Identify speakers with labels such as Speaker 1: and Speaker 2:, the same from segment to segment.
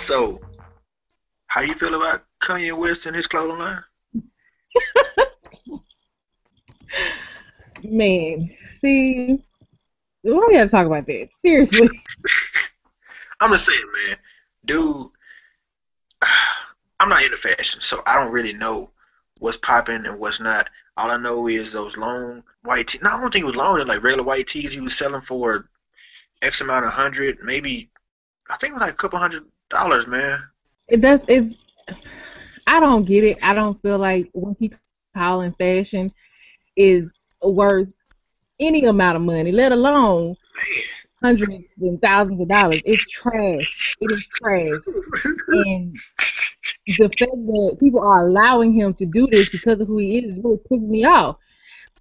Speaker 1: So, how you feel about Kanye West and his clothing line?
Speaker 2: Man, see, why we gotta talk about that? Seriously.
Speaker 1: I'm just saying, man, dude, I'm not into fashion, so I don't really know what's popping and what's not. All I know is those long white tees. No, I don't think it was long. They're like regular white tees he was selling for X amount of hundred, maybe. I think it was like a couple $100, man.
Speaker 2: It's I don't get it. I don't feel like what he calling fashion is worth any amount of money, let alone hundreds and thousands of dollars. It's trash. It is trash. And the fact that people are allowing him to do this because of who he is really pisses me off.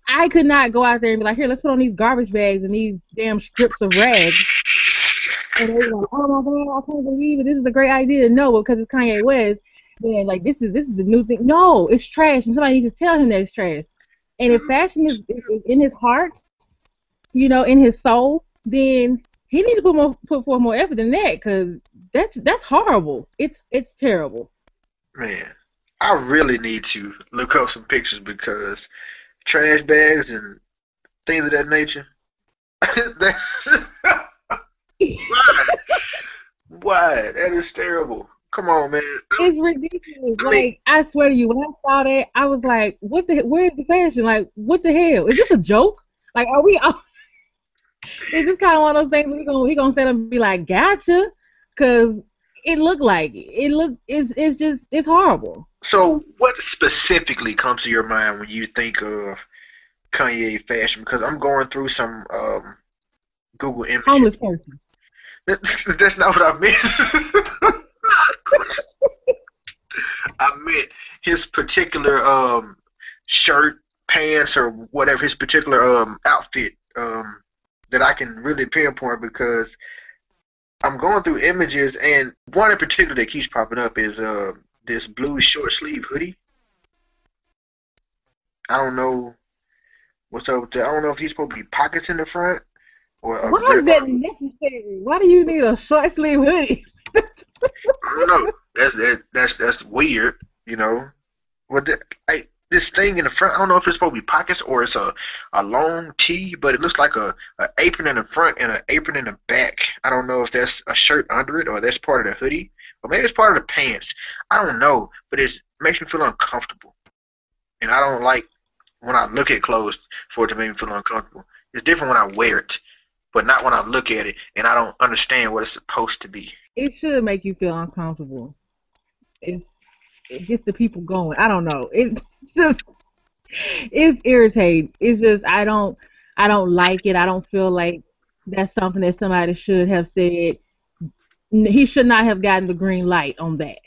Speaker 2: I could not go out there and be like, here, let's put on these garbage bags and these damn strips of rags. And they were like, oh my God, I can't believe it. This is a great idea. No, because it's Kanye West. Then like this is the new thing. No, it's trash, and somebody needs to tell him that it's trash. And if fashion is in his heart, in his soul, then he needs to put forth more effort than that, because that's horrible. It's terrible.
Speaker 1: Man, I really need to look up some pictures because trash bags and things of that nature. That's, why? Why? That is terrible. Come on, man.
Speaker 2: It's ridiculous.
Speaker 1: I mean,
Speaker 2: Like, I swear to you, when I saw that, I was like, "What the? Where's the fashion? Like, what the hell? Is this a joke? Like, are we? Is this kind of one of those things where he gonna stand up and be like, gotcha? Because it looked like it. It's horrible.
Speaker 1: so what specifically comes to your mind when you think of Kanye fashion? Because I'm going through some Google images.
Speaker 2: Homeless person.
Speaker 1: That's not what I meant. I meant his particular shirt, pants, or whatever his particular outfit that I can really pinpoint because I'm going through images and one in particular that keeps popping up is this blue short sleeve hoodie. I don't know what's up with that. I don't know if he's supposed to be pockets in the front or a
Speaker 2: Why
Speaker 1: rip.
Speaker 2: is that necessary? Why do you need a short sleeve hoodie?
Speaker 1: I don't know. That's weird, you know. With the, like this thing in the front, I don't know if it's supposed to be pockets or it's a long tee, but it looks like a apron in the front and an apron in the back. I don't know if that's a shirt under it or that's part of the hoodie, or maybe it's part of the pants. I don't know, but it makes me feel uncomfortable, and I don't like when I look at clothes for it to make me feel uncomfortable. It's different when I wear it, but not when I look at it and I don't understand what it's supposed to be.
Speaker 2: It should make you feel uncomfortable. It's it gets the people going. I don't know. It's just it's irritating. It's just I don't like it. I don't feel like that's something that somebody should have said. He should not have gotten the green light on that.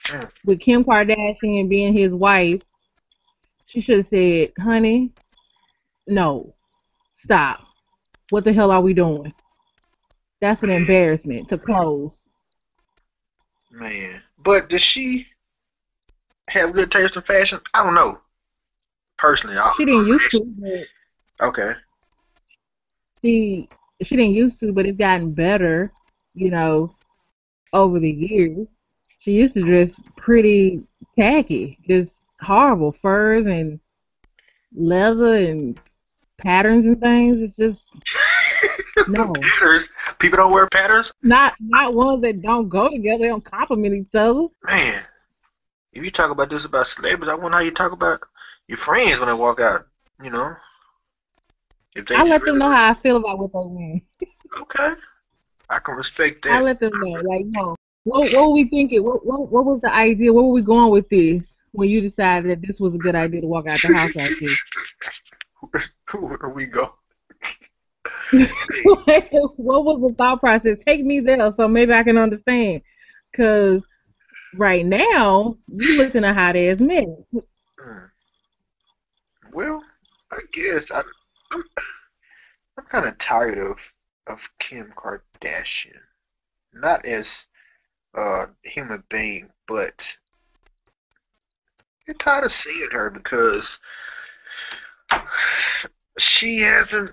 Speaker 1: Mm.
Speaker 2: With Kim Kardashian being his wife, she should have said, "Honey, no, stop. What the hell are we doing? That's an
Speaker 1: Man,
Speaker 2: embarrassment to clothes."
Speaker 1: man. But does she have good taste in fashion? I don't know. Personally,
Speaker 2: She didn't
Speaker 1: I'm
Speaker 2: used to,
Speaker 1: actually
Speaker 2: but
Speaker 1: okay.
Speaker 2: she she didn't used to, but it's gotten better, you know, over the years. She used to dress pretty tacky, just horrible furs and leather and patterns and things. It's just no,
Speaker 1: Patterns. People don't wear patterns.
Speaker 2: not ones that don't go together. They don't complement each other.
Speaker 1: Man, if you talk about this about celebrities, I wonder how you talk about your friends when they walk out. You know, if they
Speaker 2: I
Speaker 1: just
Speaker 2: let them
Speaker 1: really
Speaker 2: know
Speaker 1: wear.
Speaker 2: how I feel about what they wear.
Speaker 1: Okay, I can respect
Speaker 2: I
Speaker 1: that.
Speaker 2: let them know, like, no, what were we thinking? What was the idea? Where were we going with this when you decided that this was a good idea to walk out the house like this?
Speaker 1: Where we go?
Speaker 2: What was the thought process? Take me there so maybe I can understand. Cause right now you looking a hot ass mess.
Speaker 1: Mm, well, I guess I'm, I'm kind of tired of Kim Kardashian. Not as a human being, but I'm tired of seeing her because she hasn't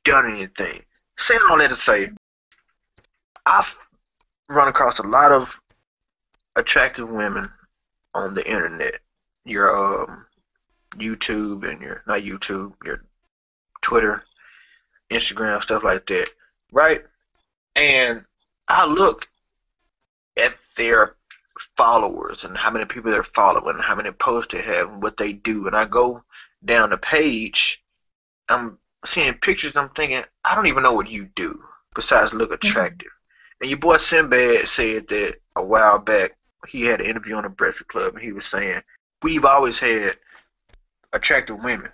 Speaker 1: done anything. Saying all that to say, I've run across a lot of attractive women on the internet. Your YouTube and your not YouTube, your Twitter, Instagram, stuff like that, right? And I look at their followers and how many people they're following, how many posts they have, and what they do, and I go down the page. I'm seeing pictures. And I'm thinking, I don't even know what you do besides look attractive. And your boy Sinbad said that a while back. He had an interview on the Breakfast Club, and he was saying we've always had attractive women.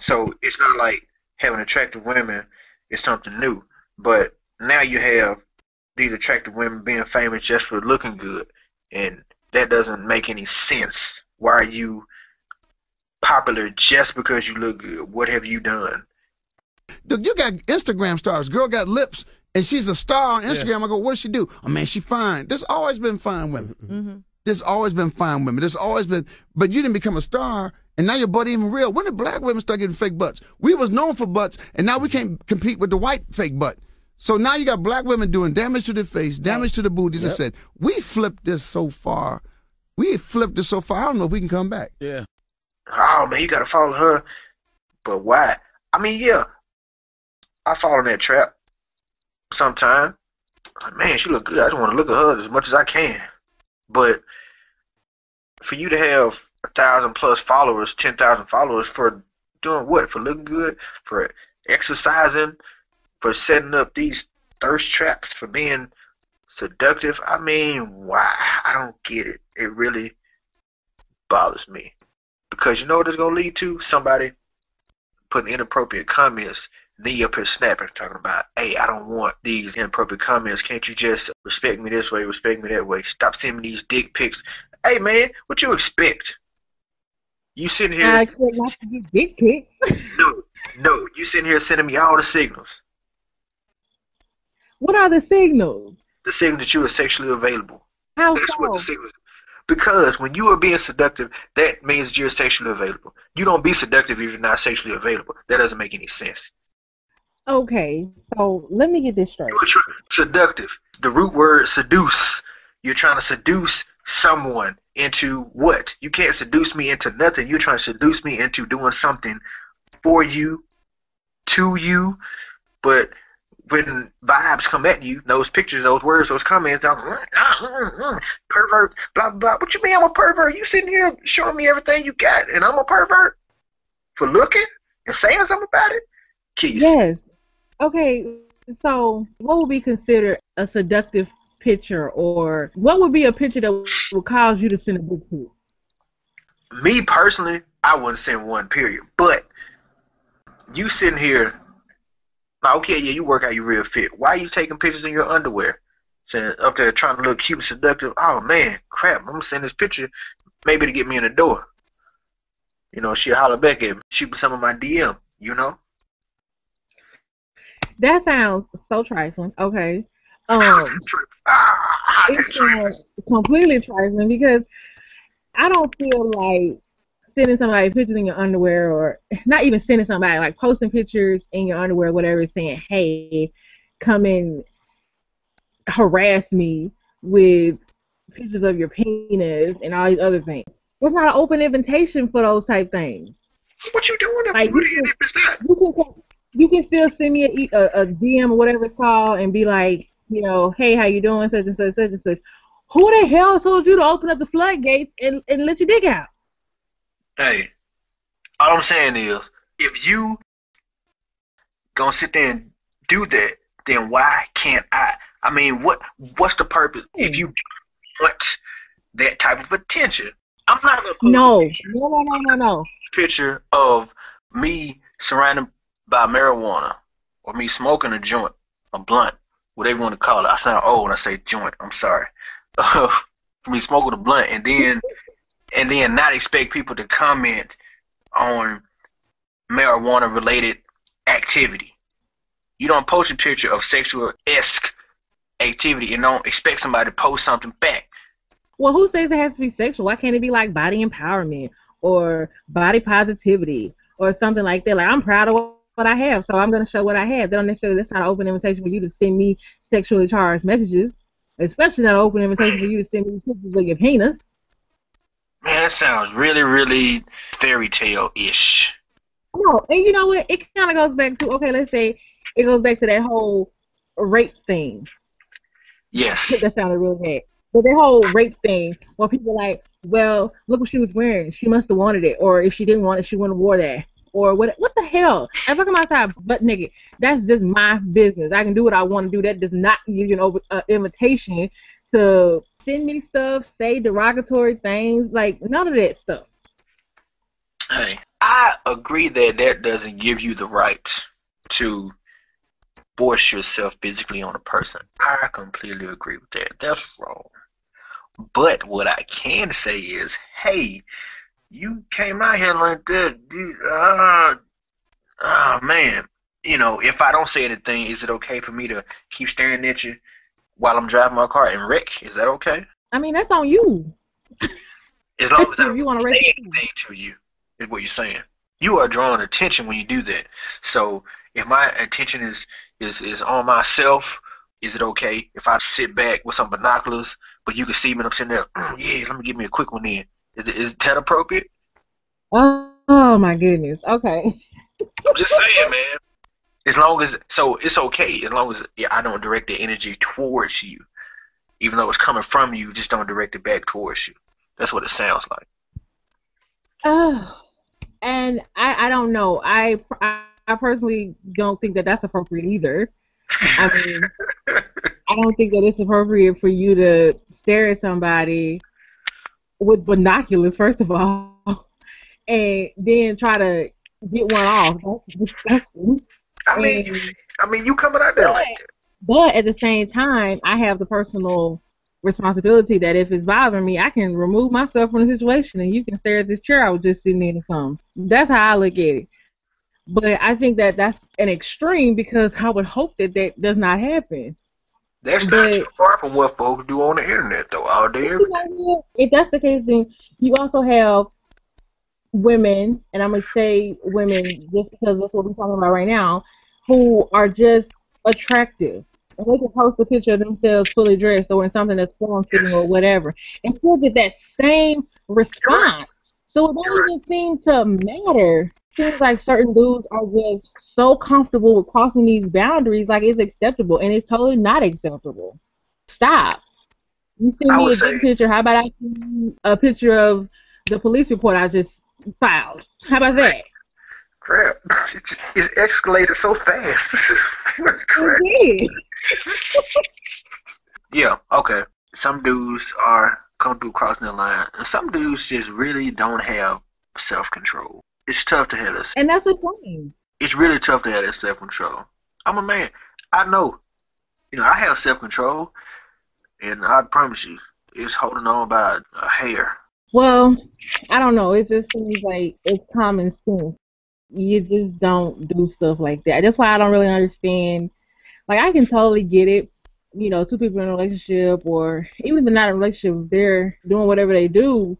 Speaker 1: So it's not like having attractive women is something new. But now you have these attractive women being famous just for looking good, and that doesn't make any sense. Why are you popular just because you look good? What have you done?
Speaker 3: Dude, you got Instagram stars. Girl got lips, and she's a star on Instagram. Yeah. I go, what does she do? Oh, man, she fine. There's always been fine women. Mm-hmm. There's always been fine women. There's always been, but you didn't become a star, and now your butt even real. When did black women start getting fake butts? We was known for butts, and now we can't compete with the white fake butt. So now you got black women doing damage to the face, damage to the booties. Yep. I said, we flipped this so far. We flipped this so far, I don't know if we can come back.
Speaker 4: Yeah.
Speaker 1: Oh, man, you got to follow her. But why? I mean, yeah, I fall in that trap sometime. Like, man, she look good. I just want to look at her as much as I can. But for you to have 1,000+ followers, 10,000 followers for doing what? For looking good? For exercising? For setting up these thirst traps? For being seductive? I mean, why? I don't get it. It really bothers me. Because you know what it's going to lead to? Somebody putting inappropriate comments. Then you up here snapping, talking about, hey, I don't want these inappropriate comments. Can't you just respect me this way, respect me that way? Stop sending me these dick pics. Hey, man, what you expect? You sitting here.
Speaker 2: I expect not to get dick pics.
Speaker 1: No, you sitting here sending me all the signals.
Speaker 2: What are the signals?
Speaker 1: The signal that you are sexually available.
Speaker 2: How
Speaker 1: That's
Speaker 2: so?
Speaker 1: what the signals. Because when you are being seductive, that means that you're sexually available. You don't be seductive if you're not sexually available. That doesn't make any sense.
Speaker 2: Okay, so let me get this straight.
Speaker 1: You're seductive. The root word seduce. You're trying to seduce someone into what? You can't seduce me into nothing. You're trying to seduce me into doing something for you, to you. But when vibes come at you, those pictures, those words, those comments, pervert, blah, blah. What you mean I'm a pervert? You sitting here showing me everything you got, and I'm a pervert for looking and saying something about it? Keys.
Speaker 2: Yes. Okay, so what would be considered a seductive picture, or what would be a picture that would cause you to send a dick pic?
Speaker 1: Me personally, I wouldn't send one, period. But you sitting here, like, okay, yeah, you work out, you real fit. Why are you taking pictures in your underwear? Saying up there trying to look cute and seductive. Oh man, crap! I'm gonna send this picture maybe to get me in the door. You know, she'll holler back at me, shoot me some of my DM. You know.
Speaker 2: That sounds so trifling. Okay. It sounds completely trifling because I don't feel like sending somebody pictures in your underwear, or not even sending somebody, like posting pictures in your underwear, whatever, saying, hey, come and harass me with pictures of your penis and all these other things. It's not an open invitation for those type things.
Speaker 1: What you doing?
Speaker 2: Like, you can still send me a DM or whatever it's called and be like, you know, hey, how you doing, such and such, such and such. Who the hell told you to open up the floodgates and let your dick out?
Speaker 1: Hey, all I'm saying is, if you gonna sit there and do that, then why can't I? I mean, what's the purpose? If you want that type of attention, I'm not gonna post
Speaker 2: no.
Speaker 1: Picture of me surrounded by marijuana, or me smoking a joint, a blunt, whatever you want to call it. I sound old when I say joint. I'm sorry. Me smoking a blunt, and then not expect people to comment on marijuana-related activity. You don't post a picture of sexual-esque activity and don't expect somebody to post something back.
Speaker 2: Well, who says it has to be sexual? Why can't it be like body empowerment or body positivity or something like that? Like, I'm proud of what I have, so I'm going to show what I have. They don't necessarily, that's not an open invitation for you to send me sexually charged messages, especially not an open invitation for you to send me pictures of your penis.
Speaker 1: Man, that sounds really, really fairy tale-ish.
Speaker 2: No, and you know what? It kind of goes back to, okay, let's say it goes back to that whole rape thing.
Speaker 1: Yes.
Speaker 2: That sounded really bad. But that whole rape thing, where people are like, well, look what she was wearing. She must have wanted it. Or if she didn't want it, she wouldn't have wore that. Or what the hell? If I come outside butt naked, that's just my business. I can do what I want to do. That does not give you an invitation to send me stuff, say derogatory things, like none of that stuff.
Speaker 1: Hey, I agree that that doesn't give you the right to force yourself physically on a person. I completely agree with that. That's wrong. But what I can say is, hey, you came out here like that. Man. You know, if I don't say anything, is it okay for me to keep staring at you while I'm driving my car and wreck? Is that okay?
Speaker 2: I mean, that's on you.
Speaker 1: As long as I
Speaker 2: If you want to
Speaker 1: don't
Speaker 2: race,
Speaker 1: say anything to you, is what you're saying. You are drawing attention when you do that. So if my attention is on myself, is it okay if I sit back with some binoculars, but you can see me and I'm sitting there, yeah, let me give me a quick one in. Is that appropriate?
Speaker 2: oh my goodness. Okay.
Speaker 1: I'm just saying, man. As long as, so it's okay as long as I don't direct the energy towards you. Even though it's coming from you, just don't direct it back towards you. That's what it sounds like.
Speaker 2: Oh, and I don't know. I personally don't think that that's appropriate either. I mean, I don't think that it's appropriate for you to stare at somebody with binoculars, first of all, and then try to get one off. That's disgusting.
Speaker 1: I mean, you coming out there like that.
Speaker 2: But at the same time, I have the personal responsibility that if it's bothering me, I can remove myself from the situation and you can stare at this chair I was just sitting in or something. That's how I look at it. But I think that that's an extreme because I would hope that that does not happen.
Speaker 1: That's not too far from what folks do on the internet, though, all day.
Speaker 2: If that's the case, then you also have women, and I'm going to say women just because that's what we're talking about right now, who are just attractive. And they can post a picture of themselves fully dressed or in something that's form-fitting or whatever and still get that same response. So it don't even seem to matter. It seems like certain dudes are just so comfortable with crossing these boundaries like it's acceptable, and it's totally not acceptable. Stop. You send me a big picture. How about I send you a picture of the police report I just filed? How about that?
Speaker 1: Crap. It escalated so fast.
Speaker 2: It did.
Speaker 1: Yeah, okay. Some dudes are comfortable crossing the line, and some dudes just really don't have self-control. It's tough to have this.
Speaker 2: And that's the thing.
Speaker 1: It's really tough to have that self-control. I'm a man. I know. You know, I have self-control, and I promise you, it's holding on by a hair.
Speaker 2: Well, I don't know. It just seems like it's common sense. You just don't do stuff like that. That's why I don't really understand. Like, I can totally get it. You know, two people in a relationship, or even if they're not in a relationship, they're doing whatever they do,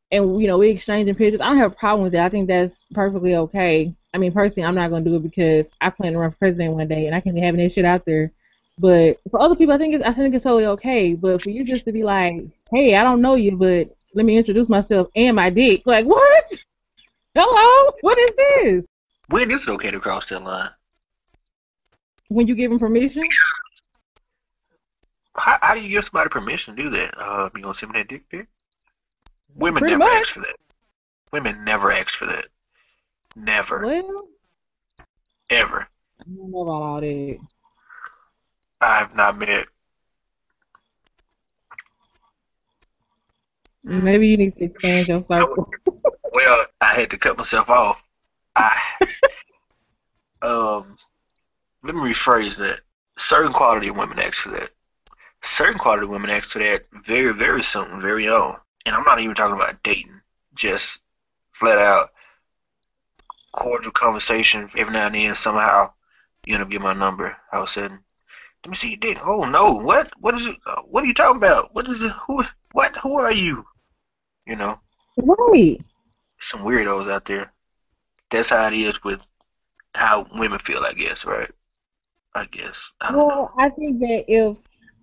Speaker 2: and, you know, we exchanging pictures. I don't have a problem with that. I think that's perfectly okay. I mean, personally, I'm not going to do it because I plan to run for president one day, and I can't be having that shit out there. But for other people, I think it's totally okay. But for you just to be like, hey, I don't know you, but let me introduce myself and my dick. Like, what? Hello? What is this?
Speaker 1: When is it okay to cross that line?
Speaker 2: When you give them permission?
Speaker 1: How do you give somebody permission to do that? You gonna send me that dick pic? Women
Speaker 2: Pretty
Speaker 1: never
Speaker 2: much.
Speaker 1: ask for that. Women never ask for that. Never.
Speaker 2: Well,
Speaker 1: Ever.
Speaker 2: I don't know about all that.
Speaker 1: I have not met.
Speaker 2: Maybe you need to expand your circle.
Speaker 1: Well, I had to cut myself off. Let me rephrase that. Certain quality of women ask for that. Certain quality of women ask for that very, very soon, very own. And I'm not even talking about dating. Just flat out cordial conversation. Every now and then, somehow, you end up getting my number. All of a sudden, let me see your dick. Oh no, what? What is it? What are you talking about? What is it? Who? What? Who are you? You know.
Speaker 2: Right.
Speaker 1: Some weirdos out there. That's how it is with how women feel, I guess, right? I guess. I don't know.
Speaker 2: Well, I think that if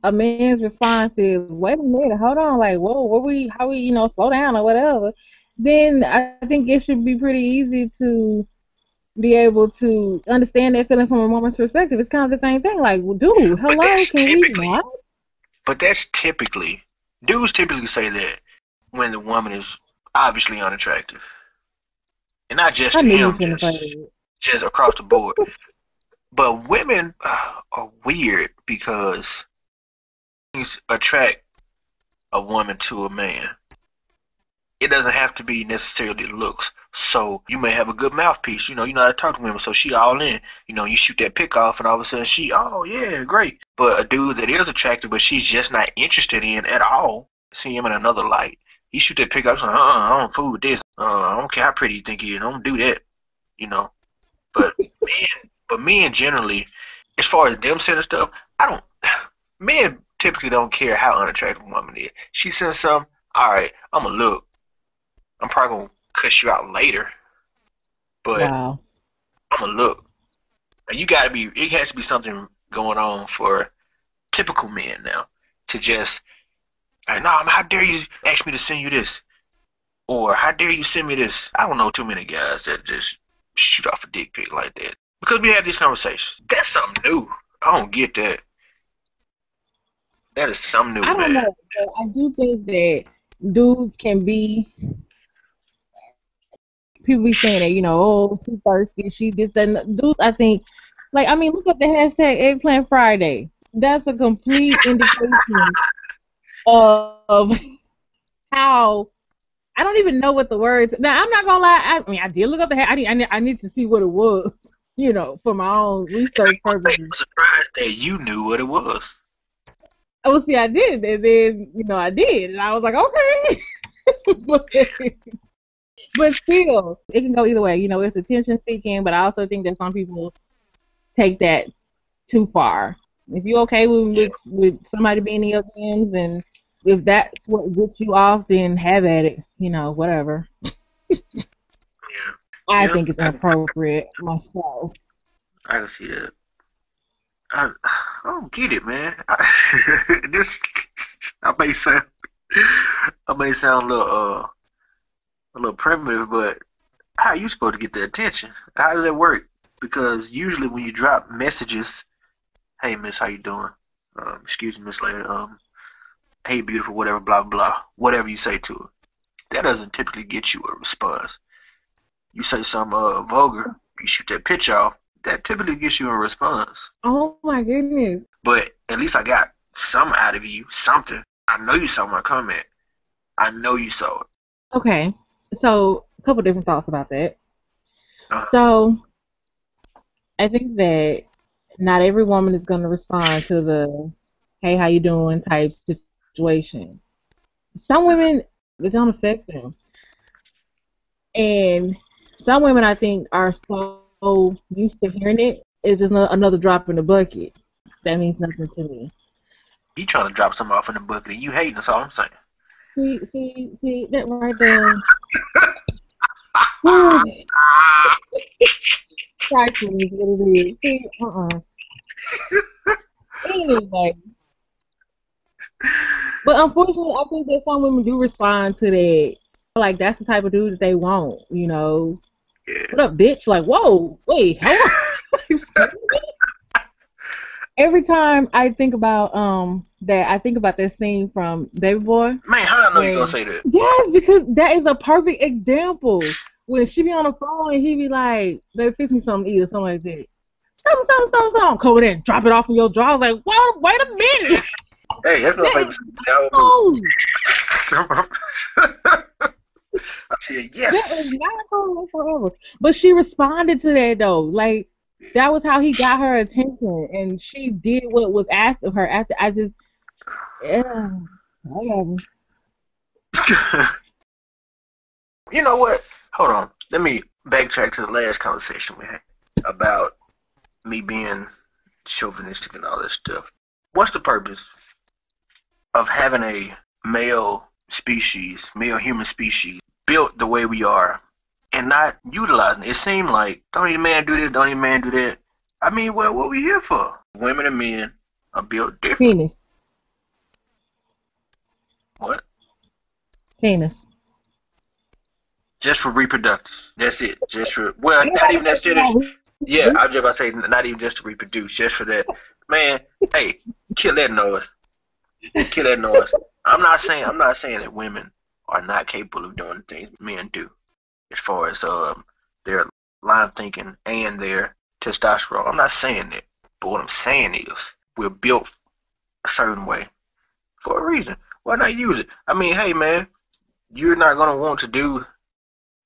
Speaker 2: a man's response is, "Wait a minute, hold on, like, whoa, how we, slow down or whatever," then I think it should be pretty easy to be able to understand that feeling from a woman's perspective. It's kind of the same thing. Like, well, dude,
Speaker 1: But
Speaker 2: hello, can we not?
Speaker 1: that's typically, dudes typically say that when the woman is obviously unattractive. And not just
Speaker 2: I
Speaker 1: to
Speaker 2: knew you was
Speaker 1: him,
Speaker 2: gonna say that.
Speaker 1: just across the board. But women are weird because things attract a woman to a man. It doesn't have to be necessarily looks. So you may have a good mouthpiece, you know how to talk to women, so she all in. You shoot that pick off and all of a sudden oh yeah, great. But a dude that is attractive but she's just not interested in at all, see him in another light. He shoot that pick off, like, I don't fool with this. I don't care how pretty you think he is, I don't do that. You know. But men generally, as far as them sending stuff, I don't. Men typically don't care how unattractive a woman is. She sends some. All right, I'm gonna look. I'm probably gonna cuss you out later, but
Speaker 2: Wow.
Speaker 1: I'm gonna look. And you gotta be. It has to be something going on for typical men now to just. Like, nah, how dare you ask me to send you this? Or how dare you send me this? I don't know too many guys that just shoot off a dick pic like that. Because we have these conversations. That's something new. I don't get that. That is something new,
Speaker 2: I don't
Speaker 1: man.
Speaker 2: know, but I do think that dudes can be people be saying that, oh, she thirsty, she this and dudes. I think, like, I mean, look up the hashtag Eggplant Friday. That's a complete indication of how I don't even know what the words. Now I'm not gonna lie. I mean, I did look up the. I need to see what it was. For my own research
Speaker 1: I'm
Speaker 2: purposes.
Speaker 1: surprised that you knew what it was.
Speaker 2: Oh, see, I did, and then I did, and I was like, okay. but, but still, it can go either way. It's attention seeking, but I also think that some people take that too far. If you're okay
Speaker 1: Yeah,
Speaker 2: with somebody being in your DMs, and if that's what gets you off, then have at it. Whatever.
Speaker 1: yeah,
Speaker 2: I
Speaker 1: yeah.
Speaker 2: think it's inappropriate myself.
Speaker 1: I can see that. I, I don't get it, man. This I may sound a little primitive, but how are you supposed to get the attention? How does that work? Because usually when you drop messages, hey miss, how you doing? Excuse me, miss lady. Hey beautiful, whatever, blah blah, whatever you say to her, that doesn't typically get you a response. You say something vulgar, you shoot that pitch off, that typically gets you a response.
Speaker 2: Oh my goodness.
Speaker 1: But at least I got some out of you, something. I know you saw my comment. I know you saw it.
Speaker 2: Okay, so a couple different thoughts about that.
Speaker 1: Uh,
Speaker 2: So I think that not every woman is going to respond to the "Hey, how you doing?" type situation. Some women, it don't affect them, and some women I think are so used to hearing it. It's just another drop in the bucket. That means nothing to me.
Speaker 1: you trying to drop something off in the bucket and you hating, that's all I'm saying.
Speaker 2: See that right there. Trifling is what it is. See, Anyway, but unfortunately, I think that some women do respond to that. Like, that's the type of dude that they want.
Speaker 1: Yeah.
Speaker 2: What up, bitch? Like, whoa, wait, hold on. Every time I think about I think about that scene from Baby Boy.
Speaker 1: Man, how do I know you gonna
Speaker 2: When
Speaker 1: say that?
Speaker 2: yes, because that is a perfect example. When she be on the phone and he be like, "Baby, fix me something to eat," or something like that. Something. Come in, drop it off in your drawer. I was like, "Whoa, wait a minute."
Speaker 1: Hey, that's my
Speaker 2: That
Speaker 1: favorite
Speaker 2: is
Speaker 1: scene.
Speaker 2: cool.
Speaker 1: I tell you,
Speaker 2: That is
Speaker 1: yes.
Speaker 2: not cool forever. But she responded to that though. Like, that was how he got her attention, and she did what was asked of her. After I just, yeah, whatever.
Speaker 1: You know what? Hold on. Let me backtrack to the last conversation we had about me being chauvinistic and all that stuff. What's the purpose of having a male human species, built the way we are and not utilizing it. It seemed like, don't any man do this, don't any man do that. I mean, well, what we here for? Women and men are built different.
Speaker 2: Penis.
Speaker 1: What?
Speaker 2: Penis.
Speaker 1: Just for reproductive. That's it. Just for, well, not even necessarily. Yeah, I was just about to say, not even just to reproduce, just for that. Man, hey, kill that noise. Kill that noise. I'm not saying that women are not capable of doing the things men do, as far as their line of thinking and their testosterone. I'm not saying that, but what I'm saying is we're built a certain way for a reason. Why not use it? I mean, hey man, you're not gonna want to do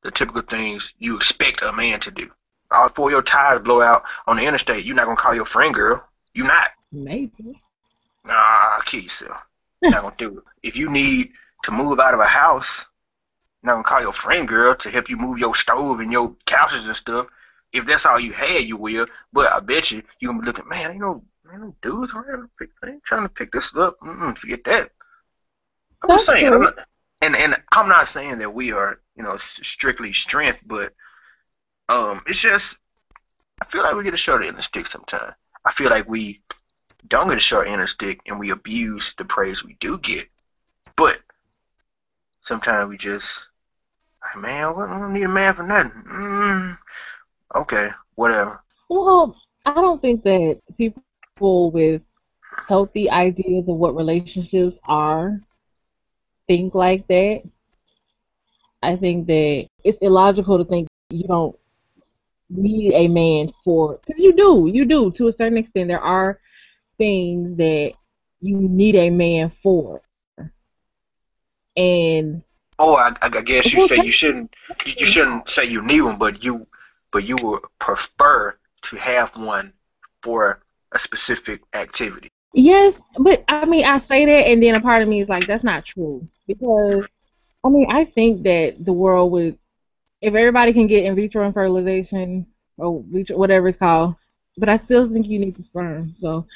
Speaker 1: the typical things you expect a man to do. All four of your tires blow out on the interstate, you're not gonna call your friend girl. You not.
Speaker 2: Maybe.
Speaker 1: Nah, kill yourself. You're not gonna do it. If you need to move out of a house, you're not gonna call your friend girl to help you move your stove and your couches and stuff. If that's all you had, you will. But I bet you're gonna be looking, man, no dudes around trying to pick this up. Forget that. I'm just saying. And I'm not saying that we are, strictly strength, but it's just I feel like we get a short end of the stick sometimes. I feel like we don't get a short end of the stick and we abuse the praise we do get. But sometimes we just, like, man, I don't need a man for nothing. Okay, whatever.
Speaker 2: Well, I don't think that people with healthy ideas of what relationships are think like that. I think that it's illogical to think you don't need a man for, because you do to a certain extent. There are things that you need a man for, and
Speaker 1: I guess you say you shouldn't say you need one, but you would prefer to have one for a specific activity.
Speaker 2: yes, but I mean I say that, and then a part of me is like that's not true, because I mean I think that the world would, if everybody can get in vitro fertilization or whatever it's called, but I still think you need the sperm. So,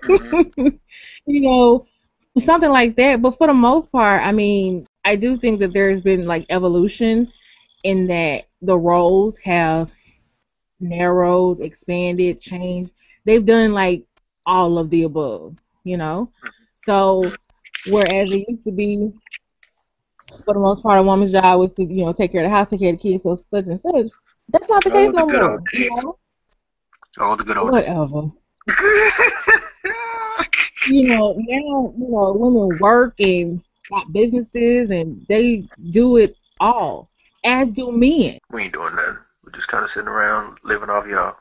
Speaker 1: Mm-hmm.
Speaker 2: something like that. But for the most part, I mean, I do think that there has been like evolution in that the roles have narrowed, expanded, changed. They've done like all of the above, you know? So, whereas it used to be, for the most part, a woman's job was to, take care of the house, take care of the kids, so such and such. That's not the case
Speaker 1: Oh, the
Speaker 2: no
Speaker 1: good
Speaker 2: more.
Speaker 1: old days. Oh, the good old days.
Speaker 2: Whatever. Now, women work and got businesses and they do it all, as do men.
Speaker 1: We ain't doing nothing. We're just kind of sitting around living off y'all.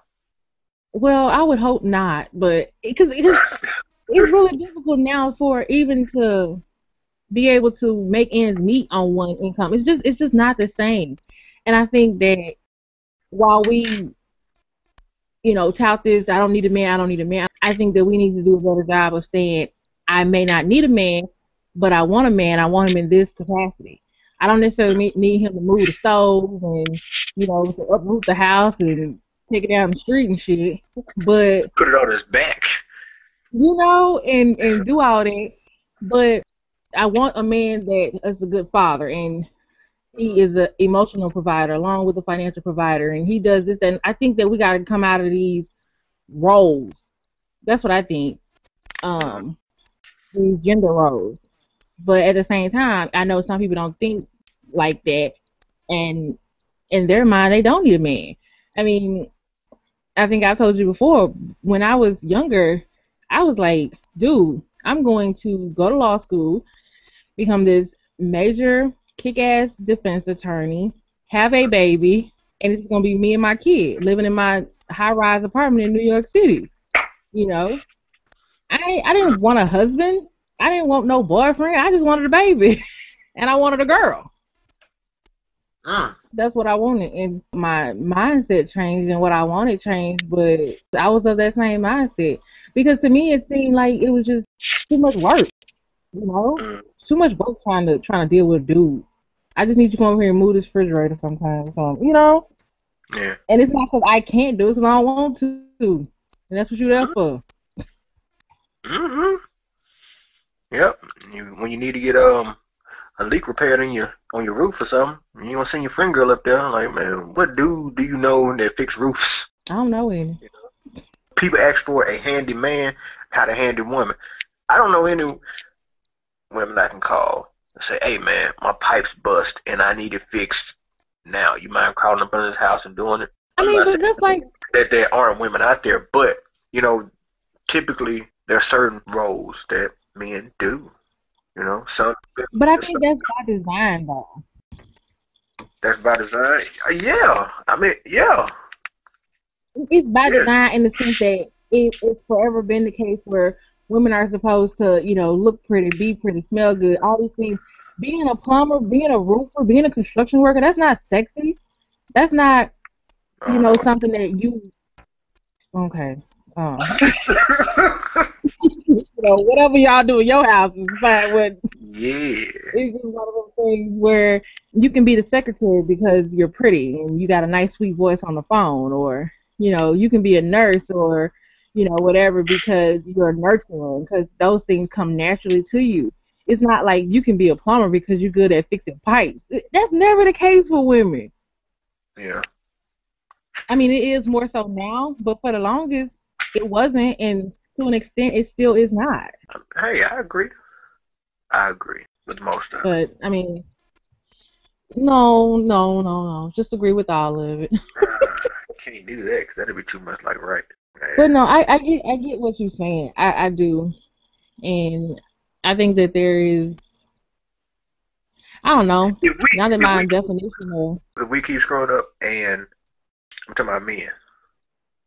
Speaker 2: Well, I would hope not, but because it's really difficult now for even to be able to make ends meet on one income. It's just not the same. And I think that while we, tout this, I don't need a man, I don't need a man, I think that we need to do a better job of saying, I may not need a man, but I want a man, I want him in this capacity. I don't necessarily need him to move the stove and, to uproot the house and take it down the street and shit. But,
Speaker 1: Put it on his back.
Speaker 2: and do all that. But I want a man that is a good father, and he is an emotional provider along with a financial provider, and he does this. And I think that we got to come out of these roles. That's what I think. These gender roles. But at the same time, I know some people don't think like that, and in their mind, they don't need a man. I mean, I think I told you before, when I was younger, I was like, dude, I'm going to go to law school, become this major kick-ass defense attorney, have a baby, and it's going to be me and my kid living in my high-rise apartment in New York City. I didn't want a husband. I didn't want no boyfriend. I just wanted a baby, and I wanted a girl. That's what I wanted, and my mindset changed, and what I wanted changed. But I was of that same mindset because to me it seemed like it was just too much work. Too much work trying to deal with a dude. I just need you to come over here and move this refrigerator sometimes,
Speaker 1: Yeah.
Speaker 2: And it's not because I can't do it, because I don't want to, and that's what you're there for.
Speaker 1: Yep. When you need to get a leak repaired in your on your roof or something. You don't send your friend girl up there. Like, man, what dude do you know that fix roofs?
Speaker 2: I don't know any.
Speaker 1: People ask for a handy man, how to handy woman. I don't know any women I can call and say, hey man, my pipe's bust and I need it fixed now. You mind crawling up in his house and doing it?
Speaker 2: I
Speaker 1: I'm
Speaker 2: mean,
Speaker 1: not
Speaker 2: but that's like,
Speaker 1: saying that there aren't women out there, but typically there are certain roles that men do. Some
Speaker 2: but I think that's by design though.
Speaker 1: that's by design. Yeah, I mean, yeah,
Speaker 2: It's by
Speaker 1: yeah.
Speaker 2: design in the sense that it's forever been the case where women are supposed to, look pretty, be pretty, smell good, all these things. Being a plumber, being a roofer, being a construction worker, that's not sexy. That's not,
Speaker 1: I don't know.
Speaker 2: something that you, okay. Whatever y'all do in your house is fine. What
Speaker 1: Yeah,
Speaker 2: it's just one of those things where you can be the secretary because you're pretty and you got a nice sweet voice on the phone, or you can be a nurse, or whatever, because you're nurturing, because those things come naturally to you. It's not like you can be a plumber because you're good at fixing pipes. That's never the case for women.
Speaker 1: yeah.
Speaker 2: I mean, it is more so now, but for the longest it wasn't, and to an extent it still is not.
Speaker 1: Hey, I agree. I agree with most of it.
Speaker 2: But I mean, no, no, no, no. Just agree with all of it.
Speaker 1: Can't do that because that'd be too much like right.
Speaker 2: But
Speaker 1: Man.
Speaker 2: no, I get what you're saying. I do, and I think that there is. I don't know.
Speaker 1: If we
Speaker 2: Now that
Speaker 1: if
Speaker 2: my
Speaker 1: we
Speaker 2: definition of
Speaker 1: if we keep screwing up, and I'm talking about men,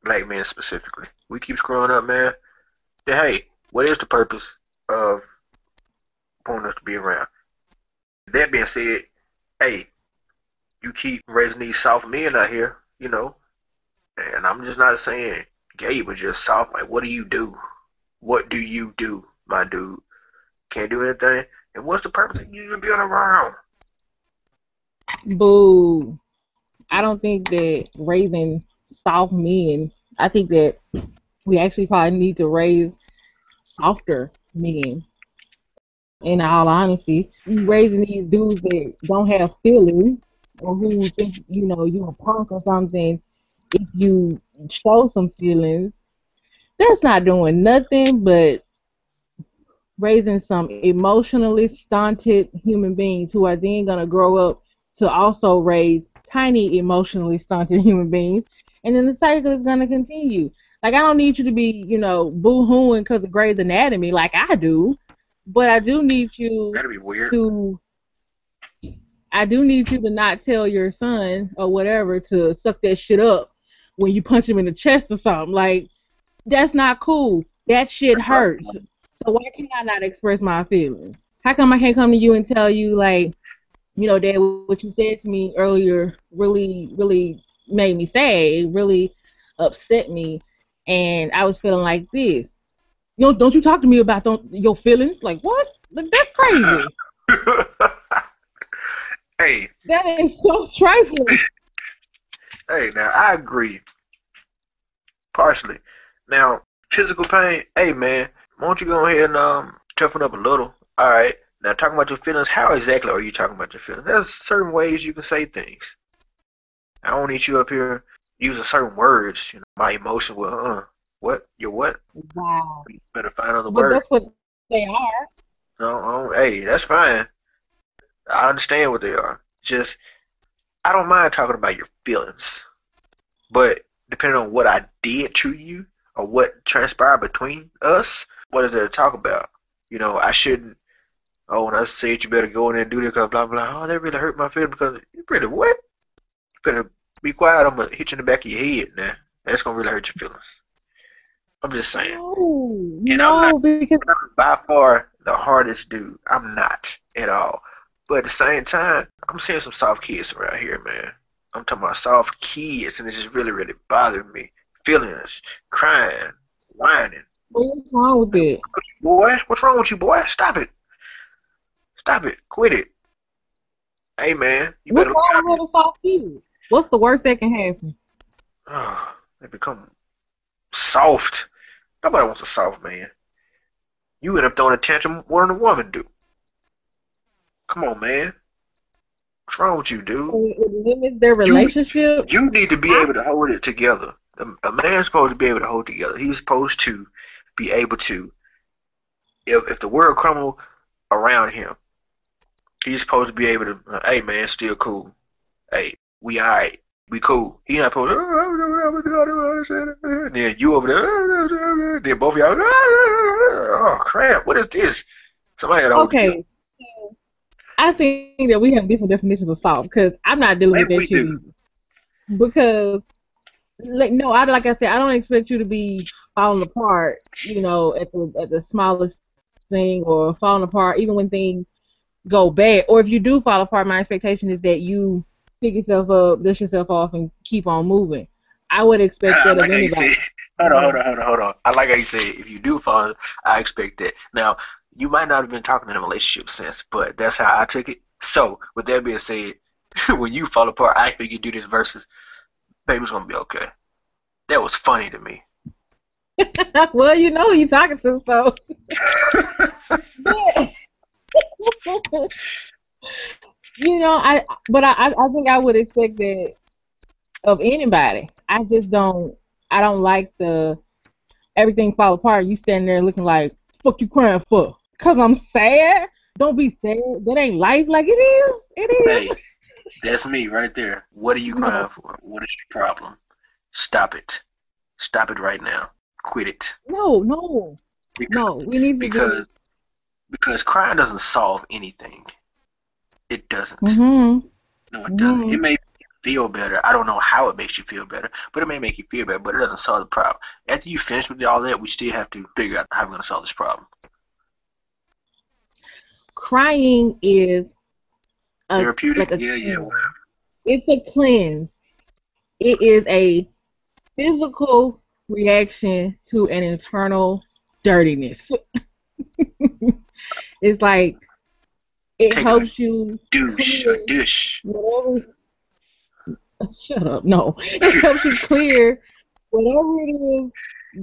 Speaker 1: black men specifically, we keep screwing up, man. Then hey, what is the purpose of wanting us to be around? That being said, hey, you keep raising these soft men out here, and I'm just not saying gay, but just soft. Like, what do you do? What do you do, my dude? Can't do anything. And what's the purpose of you even being around?
Speaker 2: boo. I don't think that raising soft men. I think that we actually probably need to raise softer men. In all honesty, you raising these dudes that don't have feelings, or who think you a punk or something. If you show some feelings, that's not doing nothing but raising some emotionally stunted human beings who are then gonna grow up to also raise tiny emotionally stunted human beings, and then the cycle is gonna continue. Like, I don't need you to be, boo-hooing because of Grey's Anatomy like I do, but
Speaker 1: That'd be weird.
Speaker 2: to I do need you to not tell your son or whatever to suck that shit up when you punch him in the chest or something. Like, that's not cool. That shit
Speaker 1: That's right.
Speaker 2: hurts. So why can I not express my feelings? How come I can't come to you and tell you, like, Dad, what you said to me earlier really, really made me sad. It really upset me, and I was feeling like this. Don't you talk to me about your feelings? Like, what? Like, that's crazy.
Speaker 1: Hey,
Speaker 2: That is so trifling.
Speaker 1: hey, now I agree partially. Now, physical pain, hey man, why don't you go ahead and toughen up a little? All right. Now, talking about your feelings, how exactly are you talking about your feelings? There's certain ways you can say things. I don't need you up here using certain words. My emotion will, what? Your what?
Speaker 2: Wow.
Speaker 1: You better find other
Speaker 2: But
Speaker 1: words.
Speaker 2: that's what they are.
Speaker 1: No, hey, that's fine. I understand what they are. Just, I don't mind talking about your feelings, but depending on what I did to you or what transpired between us, what is there to talk about? I shouldn't. Oh, when I said you better go in there and do this, blah blah blah. Oh, that really hurt my feelings because you really what? You better be quiet. I'm gonna hit you in the back of your head now. That's gonna really hurt your feelings. I'm just saying.
Speaker 2: No,
Speaker 1: And I'm not
Speaker 2: no, because
Speaker 1: by far the hardest dude. I'm not at all. But at the same time, I'm seeing some soft kids around here, man. I'm talking about soft kids, and it's just really, really bothering me. Feelings, crying, whining.
Speaker 2: what's wrong with it?
Speaker 1: Boy, what's wrong with you, boy? Stop it. Stop it. Quit it. Hey, man, you
Speaker 2: What's
Speaker 1: better look
Speaker 2: wrong
Speaker 1: out.
Speaker 2: with a soft kid? What's the worst that can happen?
Speaker 1: Oh, they become soft. Nobody wants a soft man. You end up throwing a tantrum more than a woman do. Come on, man. What's wrong with you, dude?
Speaker 2: It limits their
Speaker 1: You
Speaker 2: relationship.
Speaker 1: you need to be
Speaker 2: I
Speaker 1: able to hold it together. A man's supposed to be able to hold it together. He's supposed to be able to, if the world crumble around him, he's supposed to be able to, hey man, still cool. Hey, we alright. We cool. He not supposed to, then you over there, then both of y'all, oh crap, what is this? Somebody got to hold it together.
Speaker 2: okay. I think that we have different definitions of soft because I'm not dealing with
Speaker 1: Maybe
Speaker 2: that
Speaker 1: we
Speaker 2: shit
Speaker 1: do.
Speaker 2: either. Because like no, I like I said, I don't expect you to be falling apart, at the smallest thing or falling apart even when things go bad. Or if you do fall apart, my expectation is that you pick yourself up, dust yourself off, and keep on moving. I would expect
Speaker 1: I
Speaker 2: that of
Speaker 1: like how you
Speaker 2: anybody.
Speaker 1: said. Hold on. I like how you say if you do fall, I expect that. Now, you might not have been talking in a relationship since, but that's how I took it. So, with that being said, when you fall apart, I expect you to do this versus, baby's gonna be okay. That was funny to me.
Speaker 2: Well, you know who you talking to, so. But, I think I would expect that of anybody. I don't like the everything fall apart. You standing there looking like, fuck you crying for? Cause I'm sad. Don't be sad. That ain't life like it is. It
Speaker 1: Hey,
Speaker 2: is.
Speaker 1: that's me right there. What are you
Speaker 2: No,
Speaker 1: crying for? What is your problem? Stop it. Stop it right now. Quit it.
Speaker 2: no, no,
Speaker 1: Because
Speaker 2: no. We need to be.
Speaker 1: because because crying doesn't solve anything. It doesn't.
Speaker 2: Mhm.
Speaker 1: No, it doesn't. It
Speaker 2: Mhm.
Speaker 1: may make you feel better. I don't know how it makes you feel better, but it may make you feel better, but it doesn't solve the problem. After you finish with all that, we still have to figure out how we're going to solve this problem.
Speaker 2: Crying is a
Speaker 1: Therapeutic?
Speaker 2: like a
Speaker 1: Yeah, yeah.
Speaker 2: cleanse. It's a cleanse. It is a physical reaction to an internal dirtiness. It's like it
Speaker 1: Taking a
Speaker 2: helps you
Speaker 1: douche, a
Speaker 2: clear
Speaker 1: dish.
Speaker 2: whatever. Shut up. No, it helps you clear whatever it is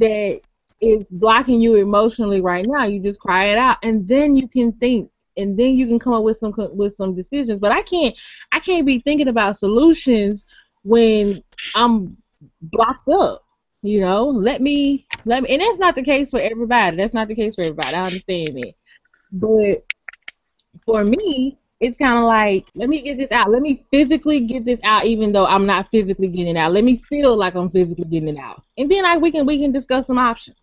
Speaker 2: that is blocking you emotionally right now. You just cry it out, and then you can think, and then you can come up with some decisions. But I can't be thinking about solutions when I'm blocked up. And that's not the case for everybody. That's not the case for everybody. I understand that, but for me, it's kind of like, let me get this out. Let me physically get this out, even though I'm not physically getting it out. Let me feel like I'm physically getting it out, and then we can discuss some options.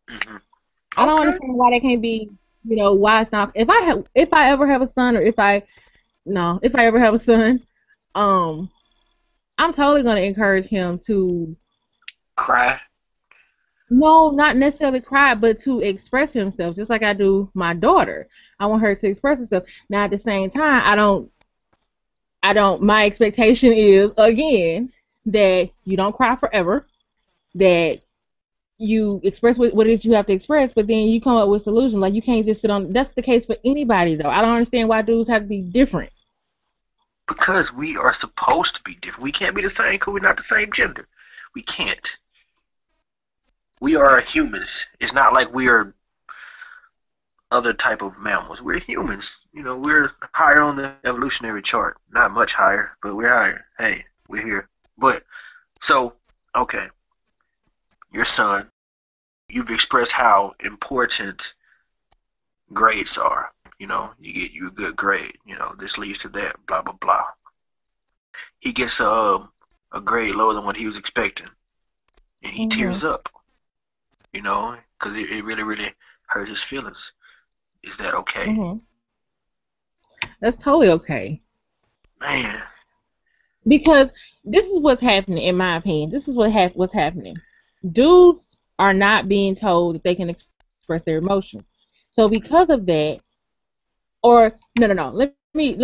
Speaker 1: Hmm.
Speaker 2: I don't
Speaker 1: Okay.
Speaker 2: understand why they can't be, why it's not. If I ever have a son, or if I ever have a son, um, I'm totally gonna encourage him to,
Speaker 1: Cry.
Speaker 2: no, not necessarily cry, but to express himself, just like I do my daughter. I want her to express herself. Now, at the same time, my expectation is, again, that you don't cry forever, that you express what it is you have to express, but then you come up with solutions. Like, you can't just sit on, that's the case for anybody, though. I don't understand why dudes have to be different.
Speaker 1: Because we are supposed to be different. We can't be the same because we're not the same gender. We can't. We are humans. It's not like we are other type of mammals. We're humans. We're higher on the evolutionary chart. Not much higher, but we're higher. Hey, we're here. But so, okay, your son, you've expressed how important grades are. You get you a good grade. This leads to that. Blah blah blah. He gets a grade lower than what he was expecting, and he
Speaker 2: Hmm.
Speaker 1: tears up. Because it really really hurt his feelings. Is that okay,
Speaker 2: Hmm. That's totally okay.
Speaker 1: man?
Speaker 2: Because this is what's happening, in my opinion. This is what's happening. Dudes are not being told that they can express their emotions. So because of that, or no, no, no. Let me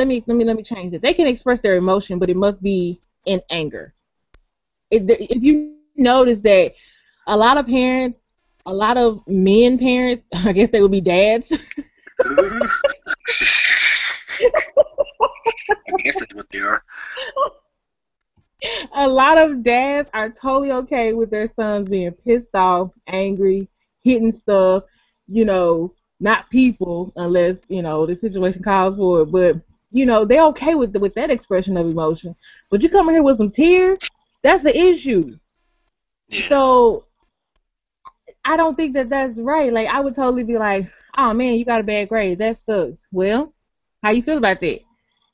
Speaker 2: change it. They can express their emotion, but it must be in anger. If you notice that a lot of parents, a lot of men parents, I guess they would be dads.
Speaker 1: I guess that's what they are.
Speaker 2: A lot of dads are totally okay with their sons being pissed off, angry, hitting stuff, not people, unless the situation calls for it. But they're okay with that expression of emotion. But you come in here with some tears, that's the issue.
Speaker 1: Yeah.
Speaker 2: So I don't think that that's right. Like I would totally be like, oh man, you got a bad grade. That sucks. Well, how you feel about that?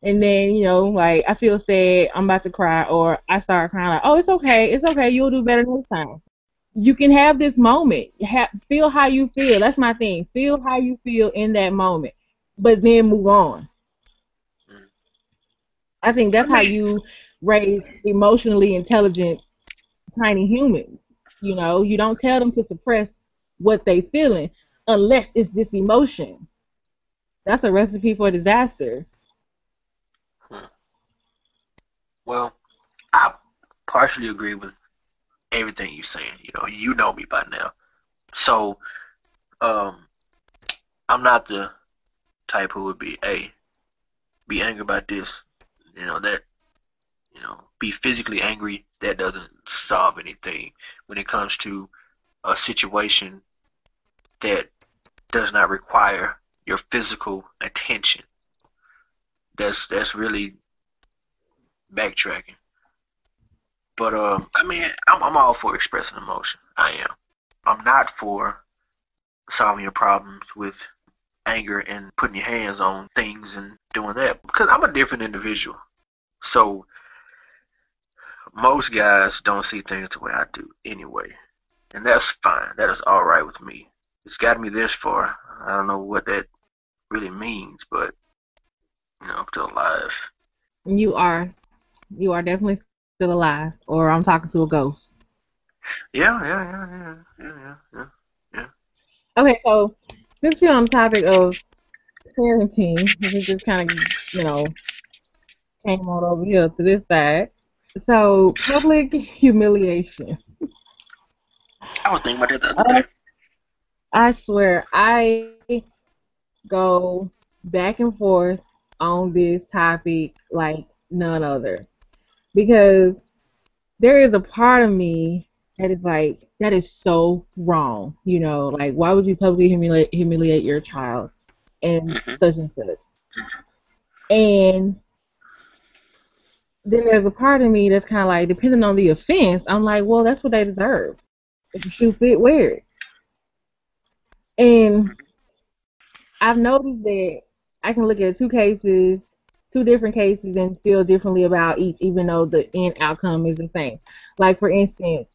Speaker 2: And then, like I feel sad, I'm about to cry, or I start crying like, oh, it's okay, you'll do better next time. You can have this moment. Feel how you feel. That's my thing. Feel how you feel in that moment, but then move on.
Speaker 1: Mm.
Speaker 2: I think
Speaker 1: I
Speaker 2: that's how
Speaker 1: mean,
Speaker 2: you raise emotionally intelligent tiny humans. You don't tell them to suppress what they feeling unless it's this emotion. That's a recipe for disaster.
Speaker 1: hmm. Well, I partially agree with everything you're saying. You know me by now. So, um, I'm not the type who would be angry about this. That, be physically angry. That doesn't solve anything when it comes to a situation that does not require your physical attention. That's really backtracking. But I mean, I'm all for expressing emotion. I am. I'm not for solving your problems with anger and putting your hands on things and doing that because I'm a different individual. So most guys don't see things the way I do anyway, and that's fine. That is all right with me. It's got me this far. I don't know what that really means, but I'm still alive.
Speaker 2: You are. You are definitely still alive, or I'm talking to a ghost.
Speaker 1: Yeah, yeah, yeah, yeah, yeah, yeah, yeah, yeah.
Speaker 2: Okay, so since we're on the topic of parenting, we just kind of, came on over here to this side. So, public humiliation.
Speaker 1: I was thinking about that the other
Speaker 2: I,
Speaker 1: day.
Speaker 2: I swear, I go back and forth on this topic like none other. Because there is a part of me that is like, that is so wrong. Like, why would you publicly humiliate your child and
Speaker 1: Hmm.
Speaker 2: such and such? And then there's a part of me that's kind of like, depending on the offense, I'm like, well, that's what they deserve. If the shoe fit, wear it. And I've noticed that I can look at two different cases, and feel differently about each, even though the end outcome is the same. Like, for instance,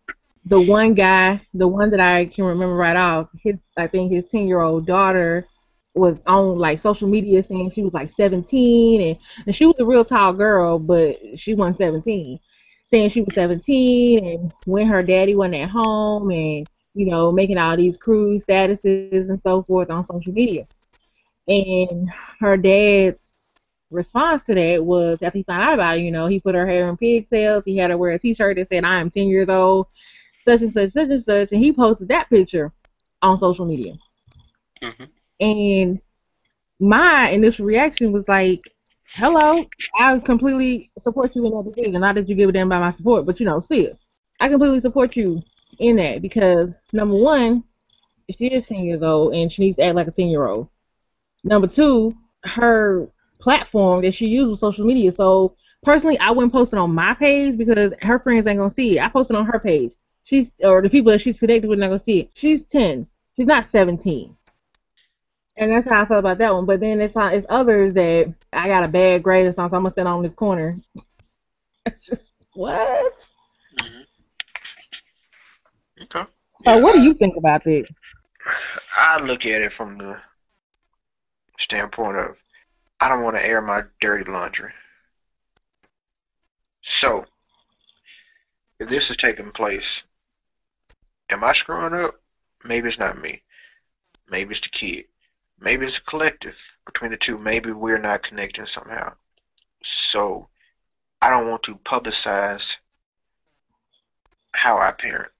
Speaker 2: the one guy, the one that I can remember right off, I think his 10-year-old daughter was on like social media saying she was like 17, and she was a real tall girl, but she wasn't 17. Saying she was 17 and when her daddy wasn't at home, and making all these crude statuses and so forth on social media. And her dad's response to that was, after he found out about it, he put her hair in pigtails. He had her wear a T-shirt that said, "I am 10 years old, such and such, such and such," and he posted that picture on social media.
Speaker 1: Hmm.
Speaker 2: And my initial reaction was like, "Hello, I completely support you in that decision. Not that you give a damn about my support, but still, I completely support you in that because number one, she is 10 years old and she needs to act like a 10-year-old. Number two, her platform that she uses social media. So personally, I wouldn't post it on my page because her friends ain't gonna see it. I post it on her page. Or the people that she's connected with not gonna see it. She's 10. She's not 17. And that's how I felt about that one. But then it's others that I got a bad grade or something, so I'm gonna stand on this corner. It's just what?
Speaker 1: Hmm. Okay.
Speaker 2: So
Speaker 1: Yeah,
Speaker 2: what do you think about that?
Speaker 1: I look at it from the standpoint of I don't want to air my dirty laundry. So if this is taking place, am I screwing up? Maybe it's not me. Maybe it's the kid. Maybe it's a collective between the two. Maybe we're not connecting somehow. So I don't want to publicize how I parent.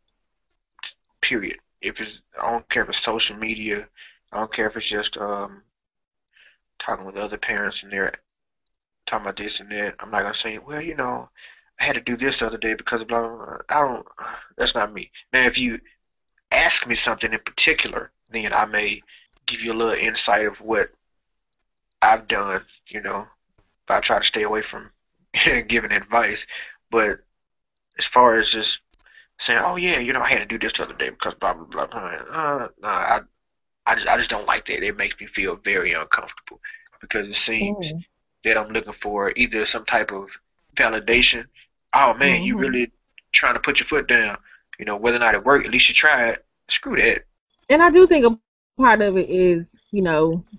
Speaker 1: Period. If it's, I don't care if it's social media. I don't care if it's just talking with other parents and they're talking about this and that. I'm not gonna say, well, I had to do this the other day because of blah blah blah. I don't. That's not me. Now, if you ask me something in particular, then I may give you a little insight of what I've done. I try to stay away from giving advice. But as far as just saying, oh yeah, I had to do this the other day because blah blah blah. No, I just don't like that. It makes me feel very uncomfortable because it seems
Speaker 2: Mm-hmm.
Speaker 1: that I'm looking for either some type of validation. Oh man, you
Speaker 2: Mm-hmm.
Speaker 1: really trying to put your foot down. Whether or not it worked, at least you tried. Screw that.
Speaker 2: And I do think a part of it is,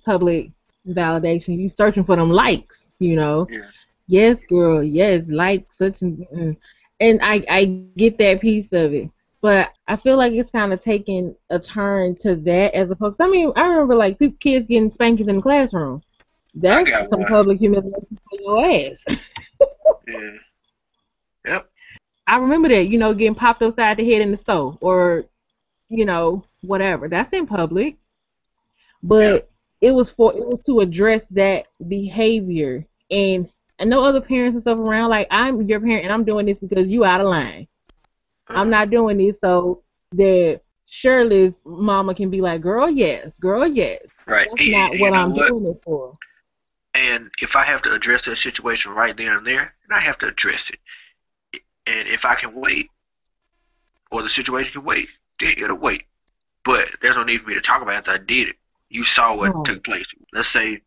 Speaker 2: public validation. You searching for them likes.
Speaker 1: Yeah.
Speaker 2: Yes, girl. Yes, like such and I get that piece of it. But I feel like it's kind of taking a turn to that as opposed. I mean, I remember like kids getting spankings in the classroom.
Speaker 1: I
Speaker 2: That's
Speaker 1: got
Speaker 2: some
Speaker 1: one.
Speaker 2: public humiliation for your ass.
Speaker 1: Yeah. Yep.
Speaker 2: I remember that, getting popped upside the head in the stove or, whatever. That's in public.
Speaker 1: Yep.
Speaker 2: But it was to address that behavior. And I know other parents and stuff around, like I'm your parent and I'm doing this because you out of line. I'm
Speaker 1: Uh-huh.
Speaker 2: not doing this so that Shirley's mama can be like, girl, yes.
Speaker 1: Right.
Speaker 2: That's
Speaker 1: And
Speaker 2: not
Speaker 1: you
Speaker 2: what
Speaker 1: know
Speaker 2: I'm
Speaker 1: what?
Speaker 2: doing it for.
Speaker 1: And if I have to address that situation right then and there, then I have to address it. And if I can wait, or the situation can wait, then it'll wait. But there's no need for me to talk about it after I did it. You saw what
Speaker 2: Right.
Speaker 1: took place. Let's say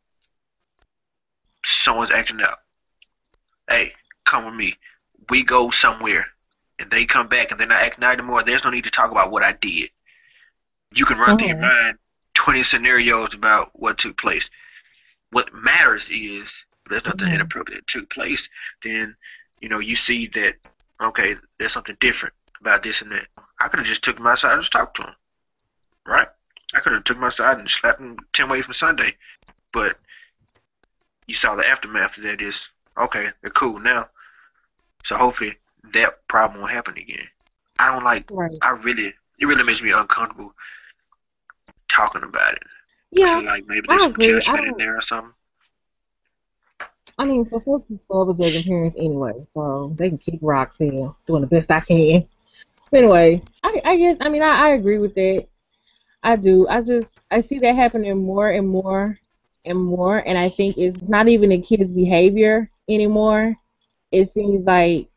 Speaker 1: someone's acting out. Hey, come with me. We go somewhere, and they come back, and they're not acting out anymore. There's no need to talk about what I did. You can run through your
Speaker 2: Uh-huh.
Speaker 1: mind 20 scenarios about what took place. What matters is if there's nothing
Speaker 2: Uh-huh.
Speaker 1: inappropriate that took place, then you see that okay, there's something different about this and that. I could have just took him outside and just talked to him, right? I could have took him outside and slapped him 10 ways from Sunday, but you saw the aftermath of that is okay, they're cool now. So hopefully that problem won't happen again. I don't like.
Speaker 2: Right.
Speaker 1: It really makes me uncomfortable talking about it. I
Speaker 2: Yeah,
Speaker 1: feel like maybe there's
Speaker 2: I
Speaker 1: some
Speaker 2: agree.
Speaker 1: judgment in there or something.
Speaker 2: I mean, for folks is forever judging parents anyway, so they can kick rocks in, doing the best I can. Anyway, I guess, I mean, I agree with that. I do. I see that happening more and more and more, and I think it's not even the kids' behavior anymore. It seems like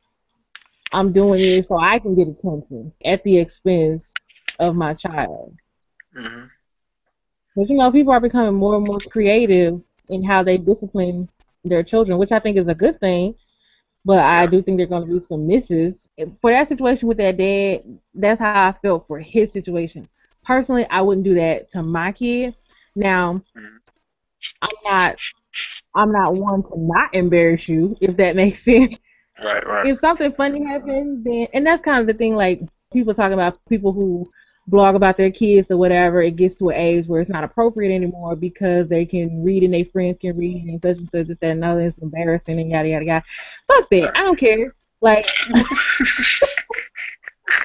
Speaker 2: I'm doing this so I can get attention at the expense of my child.
Speaker 1: Hmm.
Speaker 2: But people are becoming more and more creative in how they discipline their children, which I think is a good thing. But I
Speaker 1: Yeah.
Speaker 2: do think there are going to be some misses. For that situation with that dad, that's how I felt for his situation. Personally, I wouldn't do that to my kid. Now,
Speaker 1: Hmm.
Speaker 2: I'm not I'm not one to not embarrass you, if that makes sense.
Speaker 1: Right. Right.
Speaker 2: If something funny happens, then and that's kind of the thing, like people talking about people who blog about their kids or whatever, it gets to an age where it's not appropriate anymore because they can read and their friends can read and such and such, this, that, and other, it's embarrassing and yada yada yada. Fuck that.
Speaker 1: Right.
Speaker 2: I don't care. Like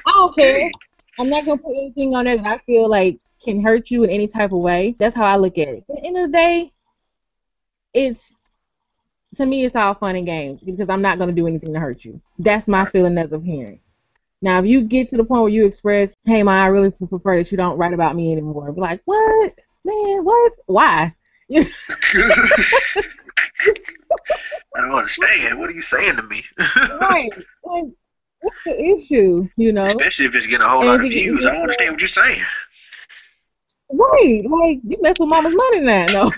Speaker 2: I don't care.
Speaker 1: Dang.
Speaker 2: I'm not gonna put anything on there that I feel like can hurt you in any type of way. That's how I look at it. At the end of the day, it's to me it's all fun and games because I'm not gonna do anything to hurt you. That's my
Speaker 1: Right.
Speaker 2: feeling as a parent. Now, if you get to the point where you express, "Hey, ma, I really prefer that you don't write about me anymore," be like, "What, man? What? Why?" You know,
Speaker 1: I don't understand. What are you saying to me?
Speaker 2: right? Like, what's the issue?
Speaker 1: Especially if it's getting a whole
Speaker 2: And
Speaker 1: lot
Speaker 2: if
Speaker 1: of
Speaker 2: it
Speaker 1: views. I
Speaker 2: gets
Speaker 1: don't understand what you're saying.
Speaker 2: right, like you mess with mama's money now. No,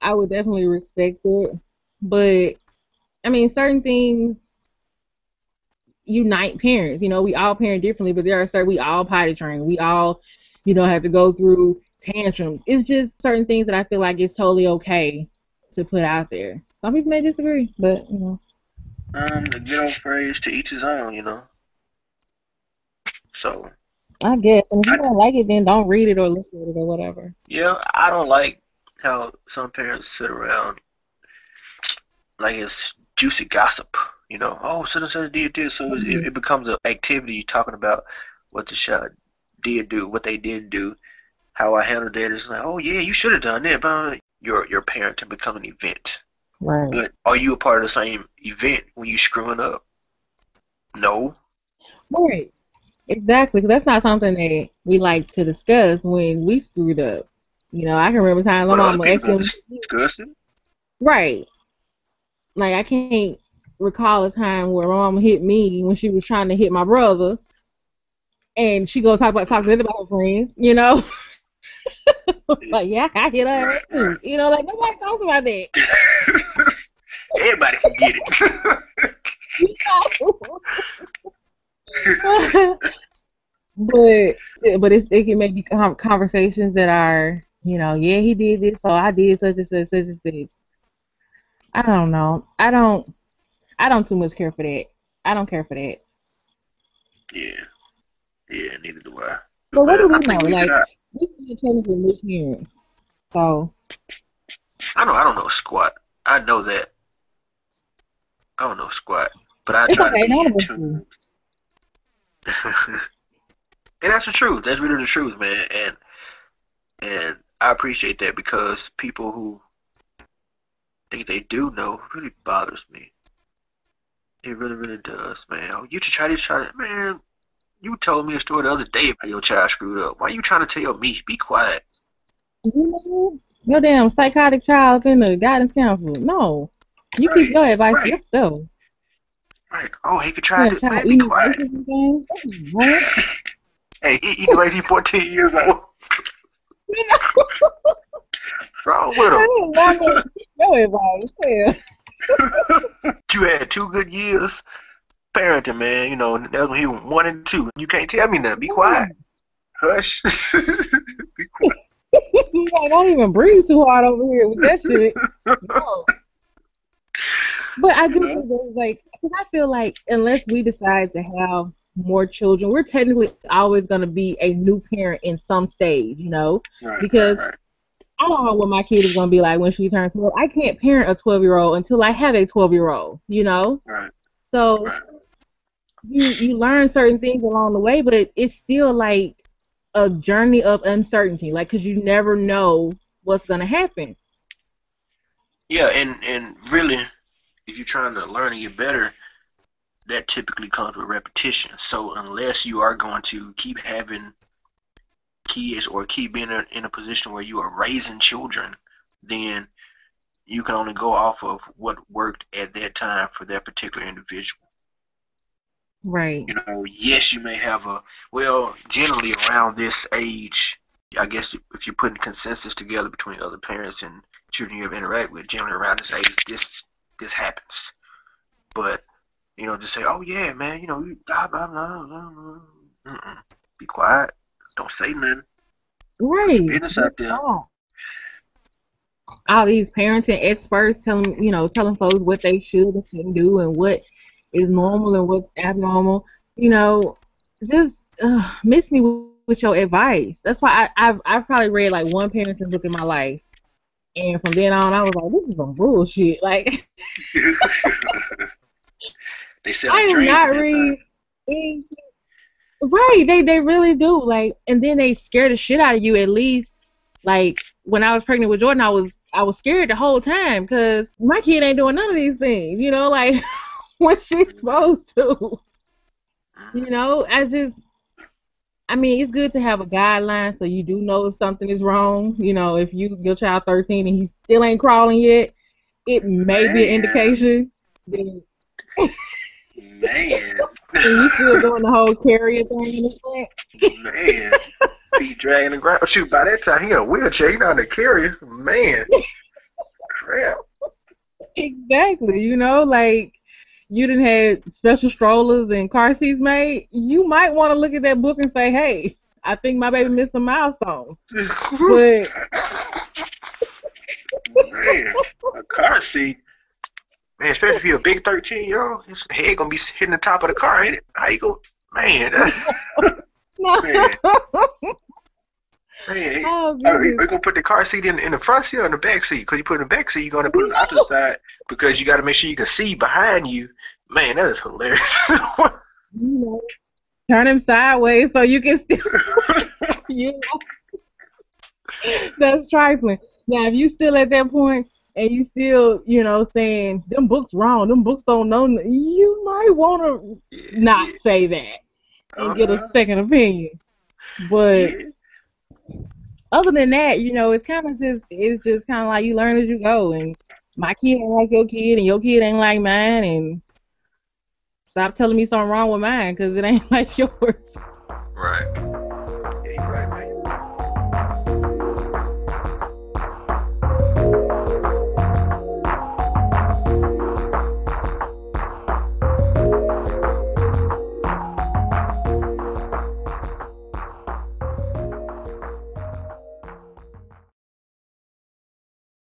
Speaker 2: I would definitely respect it, but I mean, certain things unite parents. We all parent differently, but there are certain we all potty train. We all, have to go through tantrums. It's just certain things that I feel like it's totally okay to put out there. Some people may disagree, but
Speaker 1: The good old phrase to each his own. So
Speaker 2: I guess. And if you
Speaker 1: I
Speaker 2: don't like it, then don't read it or listen to it or whatever.
Speaker 1: yeah, I don't like how some parents sit around like it's juicy gossip. Oh, such and such did this, so
Speaker 2: Mhm.
Speaker 1: it becomes an activity talking about what the child did do, what they didn't do, how I handled that. It's like, oh yeah, you should have done that, but your parent to become an event.
Speaker 2: Right.
Speaker 1: But are you a part of the same event when you screwing up? No.
Speaker 2: Right. Exactly. Because that's not something that we like to discuss when we screwed up. You know, I can remember times my
Speaker 1: But other
Speaker 2: mama
Speaker 1: people
Speaker 2: asked
Speaker 1: don't
Speaker 2: him,
Speaker 1: discuss it.
Speaker 2: right. Like I can't recall a time where my mama hit me when she was trying to hit my brother, and she go talk to about her friends. You know, like yeah, I hit her ass
Speaker 1: Right, right.
Speaker 2: too. You know, like nobody talks about that.
Speaker 1: Everybody can get it.
Speaker 2: You know? but it can maybe conversations that are, you know, yeah, he did this, so I did such and such. I don't know. I don't too much care for that. I don't care for that.
Speaker 1: Yeah, yeah, neither do I.
Speaker 2: But what do
Speaker 1: But
Speaker 2: we
Speaker 1: I
Speaker 2: know?
Speaker 1: think we should.
Speaker 2: Like we still technically new parents, so
Speaker 1: I know I don't know squat. I know that I don't know squat, but I
Speaker 2: it's
Speaker 1: try to
Speaker 2: okay.
Speaker 1: be
Speaker 2: None
Speaker 1: in
Speaker 2: of us do.
Speaker 1: tune. And that's the truth. That's really the truth, man. And I appreciate that because people who think they do know really bothers me. It really, really does, man. Oh, you should try this, try that, man. You told me a story the other day about your child screwed up. Why you trying to tell me? Be quiet.
Speaker 2: You know, your damn psychotic child in the guidance counselor. No, you keep
Speaker 1: Right,
Speaker 2: your advice to
Speaker 1: right,
Speaker 2: yourself.
Speaker 1: right. Oh, hey, you tried
Speaker 2: Yeah,
Speaker 1: this,
Speaker 2: child
Speaker 1: man. Be
Speaker 2: eating
Speaker 1: quiet.
Speaker 2: faces and things. That's wrong.
Speaker 1: Hey, he raised he 14 years old.
Speaker 2: You know,
Speaker 1: What's wrong with
Speaker 2: I
Speaker 1: him?
Speaker 2: didn't want to keep your advice. Yeah.
Speaker 1: You had 2 good years parenting, man. You know, that was when he was 1 and 2. You can't tell me nothing. Be quiet. Hush. Be quiet.
Speaker 2: You like, don't even breathe too hard over here with that shit. No. But I
Speaker 1: You
Speaker 2: do
Speaker 1: know?
Speaker 2: think there's like, because I feel like unless we decide to have more children, we're technically always going to be a new parent in some stage, you know?
Speaker 1: Right, right,
Speaker 2: Because
Speaker 1: right,
Speaker 2: I don't know what my kid is going to be like when she turns 12. I can't parent a 12-year-old until I have a 12-year-old, you know?
Speaker 1: right,
Speaker 2: So
Speaker 1: right.
Speaker 2: you learn certain things along the way, but it's still like a journey of uncertainty, like, because you never know what's going to happen.
Speaker 1: Yeah, and really, if you're trying to learn and get better, that typically comes with repetition. So unless you are going to keep having kids or keep being in a position where you are raising children, then you can only go off of what worked at that time for that particular individual.
Speaker 2: Right.
Speaker 1: You know, yes, you may have well, generally around this age, I guess if you're putting consensus together between other parents and children you have interact with, generally around this age, this happens. But, just say, oh yeah, man, you blah, blah, blah, blah, blah. Mm-mm. Be quiet. Don't say nothing. Put your
Speaker 2: Right.
Speaker 1: business
Speaker 2: Just
Speaker 1: out there.
Speaker 2: stop. All these parenting experts telling folks what they should and shouldn't do and what is normal and what's abnormal. You know, just miss me with your advice. That's why I've probably read like one parenting book in my life, and from then on, I was like, this is some bullshit. Like,
Speaker 1: They sell
Speaker 2: I
Speaker 1: a
Speaker 2: am
Speaker 1: dream
Speaker 2: not
Speaker 1: in that thing.
Speaker 2: reading. Right, they really do. Like, and then they scare the shit out of you. At least, like when I was pregnant with Jordan, I was scared the whole time because my kid ain't doing none of these things. You know, like what she's supposed to. You know, I mean, it's good to have a guideline so you do know if something is wrong. You know, if your child 13 and he still ain't crawling yet, it may be an
Speaker 1: Man,
Speaker 2: indication. Then
Speaker 1: man,
Speaker 2: and you still doing the whole carrier thing and shit.
Speaker 1: man. Be dragging the ground. Shoot, by that time, he in a wheelchair. He not in a carrier. Man, crap.
Speaker 2: Exactly, you know, like you didn't have special strollers and car seats made, you might want to look at that book and say, hey, I think my baby missed some milestones. But
Speaker 1: Man, a car seat. Man, especially if you're a big 13-year-old, his head gonna be hitting the top of the car, ain't it? How you go? Man, man, man.
Speaker 2: oh
Speaker 1: Are you
Speaker 2: goodness.
Speaker 1: gonna put the car seat in the front seat or in the back seat? Because you put it in the back seat, you're gonna put it on the opposite side because you got to make sure you can see behind you. Man, that is hilarious.
Speaker 2: You know, turn him sideways so you can still you know, that's trifling. Now if you still at that point and you still, saying them books wrong, them books don't know, you might want to
Speaker 1: Yeah,
Speaker 2: not
Speaker 1: yeah.
Speaker 2: say that and get a
Speaker 1: Uh-huh.
Speaker 2: second opinion. But
Speaker 1: Yeah.
Speaker 2: other than that, it's just kind of like you learn as you go. And my kid ain't like your kid, and your kid ain't like mine, and stop telling me something wrong with mine because it ain't like yours.
Speaker 1: Right.